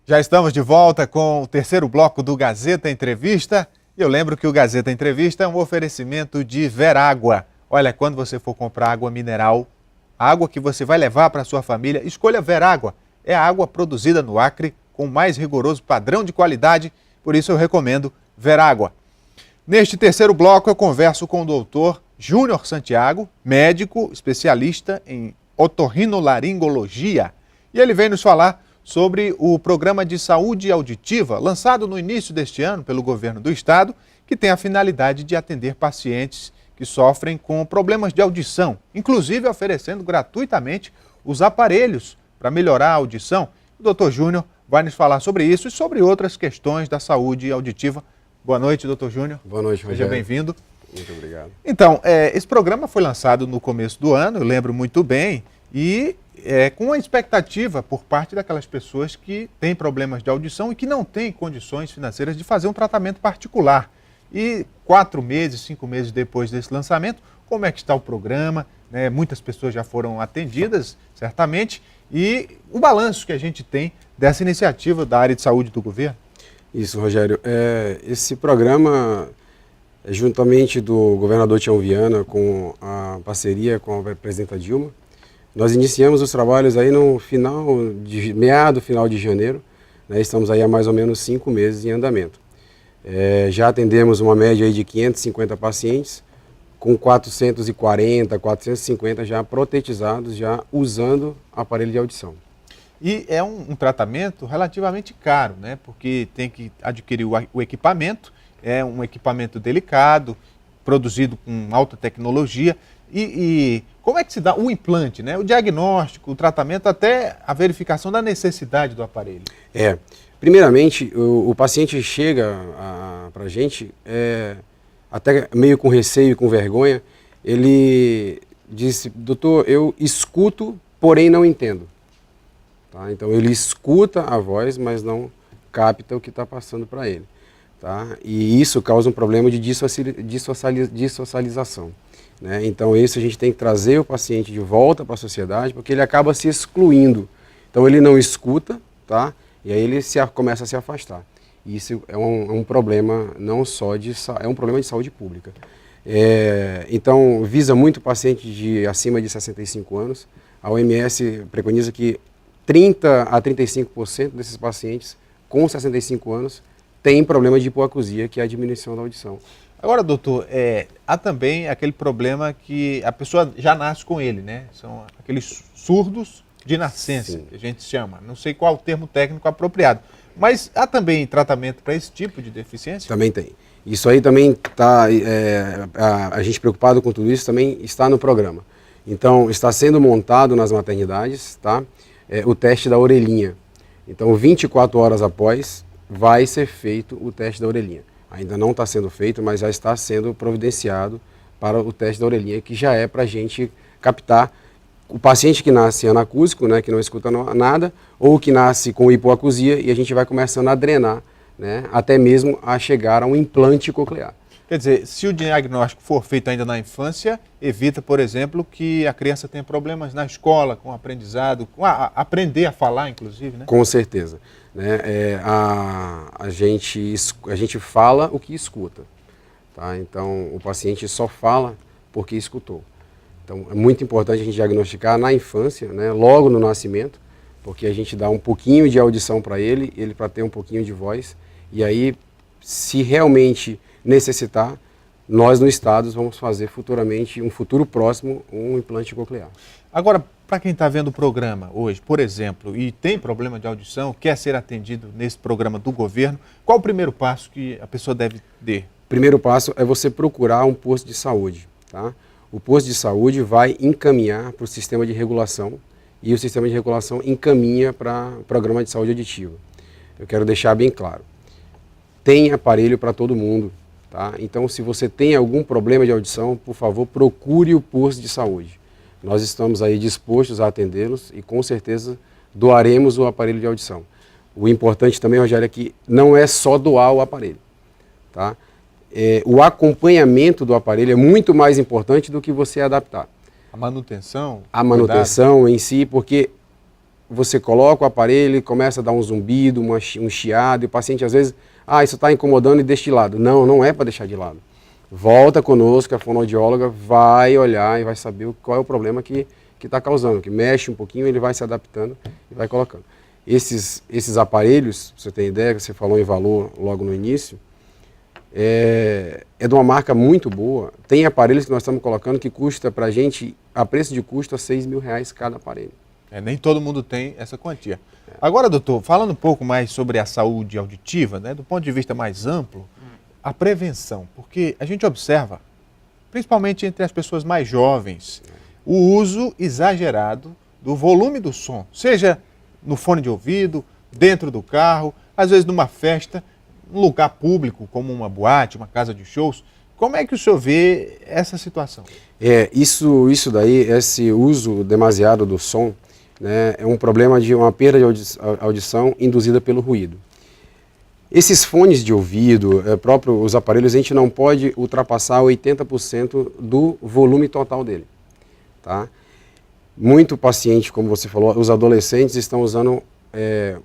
Já estamos de volta com o terceiro bloco do Gazeta Entrevista. E eu lembro que o Gazeta Entrevista é um oferecimento de Verágua. Olha, quando você for comprar água mineral, a água que você vai levar para a sua família, escolha Verágua. É a água produzida no Acre com o mais rigoroso padrão de qualidade, por isso eu recomendo Verágua. Neste terceiro bloco eu converso com o doutor Júnior Santiago, médico especialista em otorrinolaringologia. E ele vem nos falar sobre o Programa de Saúde Auditiva, lançado no início deste ano pelo governo do estado, que tem a finalidade de atender pacientes que sofrem com problemas de audição, inclusive oferecendo gratuitamente os aparelhos para melhorar a audição. O doutor Júnior vai nos falar sobre isso e sobre outras questões da saúde auditiva. Boa noite, doutor Júnior. Boa noite, Rogério. Seja bem-vindo. Muito obrigado. Então, esse programa foi lançado no começo do ano, eu lembro muito bem, e com a expectativa por parte daquelas pessoas que têm problemas de audição e que não têm condições financeiras de fazer um tratamento particular. E 4 meses, 5 meses depois desse lançamento, como é que está o programa? Muitas pessoas já foram atendidas, certamente, e o balanço que a gente tem dessa iniciativa da área de saúde do governo? Isso, Rogério. Esse programa, juntamente do governador Tião Viana, com a parceria com a presidenta Dilma, nós iniciamos os trabalhos aí no final de janeiro, né? Estamos aí há mais ou menos 5 meses em andamento. Já atendemos uma média aí de 550 pacientes, com 440, 450 já protetizados, já usando aparelho de audição. E é um tratamento relativamente caro, né? Porque tem que adquirir o equipamento, é um equipamento delicado, produzido com alta tecnologia. E como é que se dá o implante, né? O diagnóstico, o tratamento, até a verificação da necessidade do aparelho? Primeiramente, o paciente chega para a gente, até meio com receio e com vergonha, ele disse: doutor, eu escuto, porém não entendo. Tá? Então ele escuta a voz, mas não capta o que está passando para ele. Tá? E isso causa um problema de dissocialização. Né? Então isso a gente tem que trazer o paciente de volta para a sociedade, porque ele acaba se excluindo. Então ele não escuta, tá? E aí ele começa a se afastar. Isso é um problema não só é um problema de saúde pública. Então visa muito o paciente acima de 65 anos. A OMS preconiza que 30 a 35% desses pacientes com 65 anos têm problema de hipoacusia, que é a diminuição da audição. Agora, doutor, há também aquele problema que a pessoa já nasce com ele, né? São aqueles surdos de nascença, sim, que a gente chama. Não sei qual o termo técnico apropriado. Mas há também tratamento para esse tipo de deficiência? Também tem. Isso aí também está, a gente preocupado com tudo isso também está no programa. Então, está sendo montado nas maternidades, tá? O teste da orelhinha. Então, 24 horas após, vai ser feito o teste da orelhinha. Ainda não está sendo feito, mas já está sendo providenciado para o teste da orelhinha, que já é para a gente captar o paciente que nasce anacúsico, né, que não escuta nada, ou que nasce com hipoacusia, e a gente vai começando a drenar, né, até mesmo a chegar a um implante coclear. Quer dizer, se o diagnóstico for feito ainda na infância, evita, por exemplo, que a criança tenha problemas na escola, com o aprendizado, com aprender a falar, inclusive, né? Com certeza. Né? A gente fala o que escuta. Tá? Então, o paciente só fala porque escutou. Então, é muito importante a gente diagnosticar na infância, né? Logo no nascimento, porque a gente dá um pouquinho de audição para ele para ter um pouquinho de voz, e aí, se realmente necessitar, nós no estado vamos fazer futuramente, um futuro próximo, um implante coclear. Agora, para quem está vendo o programa hoje, por exemplo, e tem problema de audição, quer ser atendido nesse programa do governo, qual o primeiro passo que a pessoa deve ter? Primeiro passo é você procurar um posto de saúde. Tá? O posto de saúde vai encaminhar para o sistema de regulação, e o sistema de regulação encaminha para o programa de saúde auditiva. Eu quero deixar bem claro, tem aparelho para todo mundo. Tá? Então, se você tem algum problema de audição, por favor, procure o posto de saúde. Nós estamos aí dispostos a atendê-los e, com certeza, doaremos o aparelho de audição. O importante também, Rogério, é que não é só doar o aparelho. Tá? O acompanhamento do aparelho é muito mais importante do que você adaptar. A manutenção? A manutenção em si, porque você coloca o aparelho, ele começa a dar um zumbido, um chiado, e o paciente às vezes, isso está incomodando e deixa de lado. Não, não é para deixar de lado. Volta conosco, a fonoaudióloga vai olhar e vai saber qual é o problema que está causando, que mexe um pouquinho, ele vai se adaptando e vai colocando. Esses aparelhos, pra você ter ideia, que você falou em valor logo no início, é de uma marca muito boa. Tem aparelhos que nós estamos colocando que custa para a gente, a preço de custo, R$6.000 cada aparelho. Nem todo mundo tem essa quantia. Agora, doutor, falando um pouco mais sobre a saúde auditiva, né, do ponto de vista mais amplo, a prevenção, porque a gente observa, principalmente entre as pessoas mais jovens, o uso exagerado do volume do som, seja no fone de ouvido, dentro do carro, às vezes numa festa, um lugar público, como uma boate, uma casa de shows. Como é que o senhor vê essa situação? Isso daí, esse uso demasiado do som, né, é um problema de uma perda de audição induzida pelo ruído. Esses fones de ouvido, os aparelhos, a gente não pode ultrapassar 80% do volume total dele. Tá? Muito paciente, como você falou, os adolescentes estão usando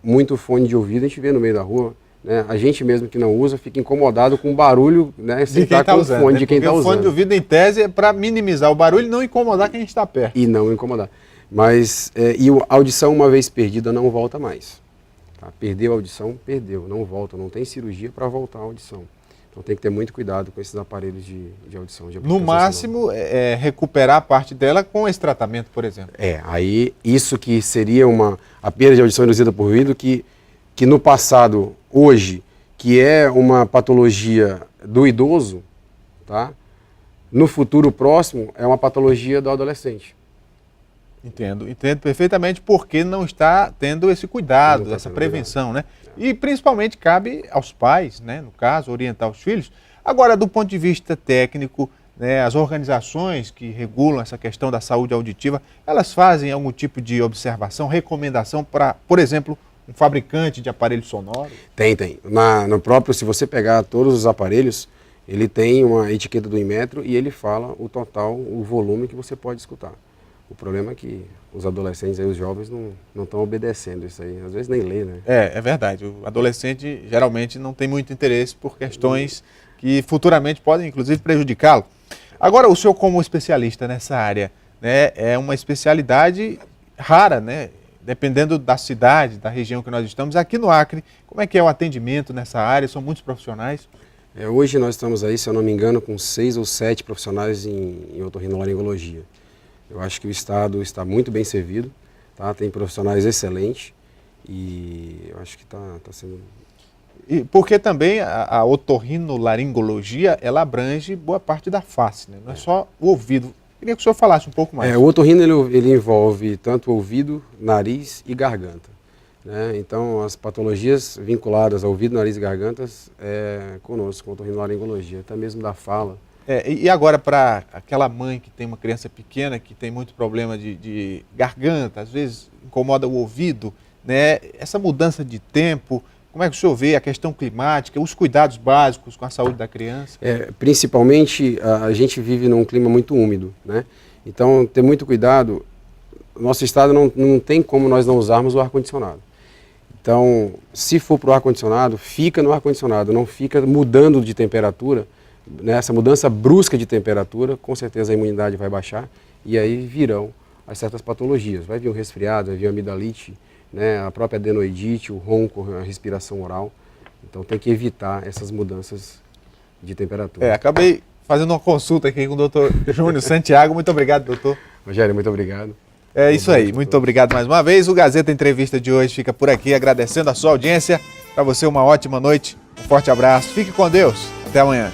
muito fone de ouvido, a gente vê no meio da rua, né? A gente mesmo que não usa fica incomodado com o barulho, né, de quem está usando. Fone, de quem tá usando. O fone de ouvido, em tese, é para minimizar o barulho e não incomodar quem está perto. E não incomodar. Mas, a audição, uma vez perdida, não volta mais. Tá? Perdeu a audição, perdeu, não volta, não tem cirurgia para voltar a audição. Então tem que ter muito cuidado com esses aparelhos de audição. No máximo, recuperar a parte dela com esse tratamento, por exemplo. Aí isso que seria a perda de audição induzida por ruído, que no passado, hoje, que é uma patologia do idoso, tá? No futuro próximo é uma patologia do adolescente. Entendo perfeitamente porque não está tendo esse cuidado, essa prevenção, né? E principalmente cabe aos pais, né, no caso, orientar os filhos. Agora, do ponto de vista técnico, né, as organizações que regulam essa questão da saúde auditiva, elas fazem algum tipo de observação, recomendação para, por exemplo, um fabricante de aparelho sonoro? Tem. No próprio, se você pegar todos os aparelhos, ele tem uma etiqueta do Inmetro e ele fala o total, o volume que você pode escutar. O problema é que os adolescentes e os jovens não estão obedecendo isso aí, às vezes nem lê, né? É verdade, o adolescente geralmente não tem muito interesse por questões que futuramente podem inclusive prejudicá-lo. Agora, o senhor como especialista nessa área, né, é uma especialidade rara, né? Dependendo da cidade, da região que nós estamos. Aqui no Acre, como é que é o atendimento nessa área? São muitos profissionais? Hoje nós estamos aí, se eu não me engano, com 6 ou 7 profissionais em otorrinolaringologia. Eu acho que o Estado está muito bem servido, tá? Tem profissionais excelentes e eu acho que está sendo... E porque também a otorrinolaringologia, ela abrange boa parte da face, né? Não é só o ouvido. Queria que o senhor falasse um pouco mais. O otorrino ele envolve tanto ouvido, nariz e garganta, né? Então as patologias vinculadas ao ouvido, nariz e gargantas conosco, com a otorrinolaringologia, até mesmo da fala. E agora para aquela mãe que tem uma criança pequena, que tem muito problema de garganta, às vezes incomoda o ouvido, né? Essa mudança de tempo, como é que o senhor vê a questão climática, os cuidados básicos com a saúde da criança? Principalmente, a gente vive num clima muito úmido, né? Então, ter muito cuidado. Nosso estado não tem como nós não usarmos o ar-condicionado. Então, se for para o ar-condicionado, fica no ar-condicionado, não fica mudando de temperatura. Nessa mudança brusca de temperatura, com certeza a imunidade vai baixar e aí virão as certas patologias. Vai vir o resfriado, vai vir a amidalite, né, a própria adenoidite, o ronco, a respiração oral. Então tem que evitar essas mudanças de temperatura. Acabei fazendo uma consulta aqui com o doutor Júnior Santiago. Muito obrigado, doutor. Rogério, muito obrigado. Isso aí, muito obrigado mais uma vez. O Gazeta Entrevista de hoje fica por aqui, agradecendo a sua audiência. Para você uma ótima noite, um forte abraço, fique com Deus, até amanhã.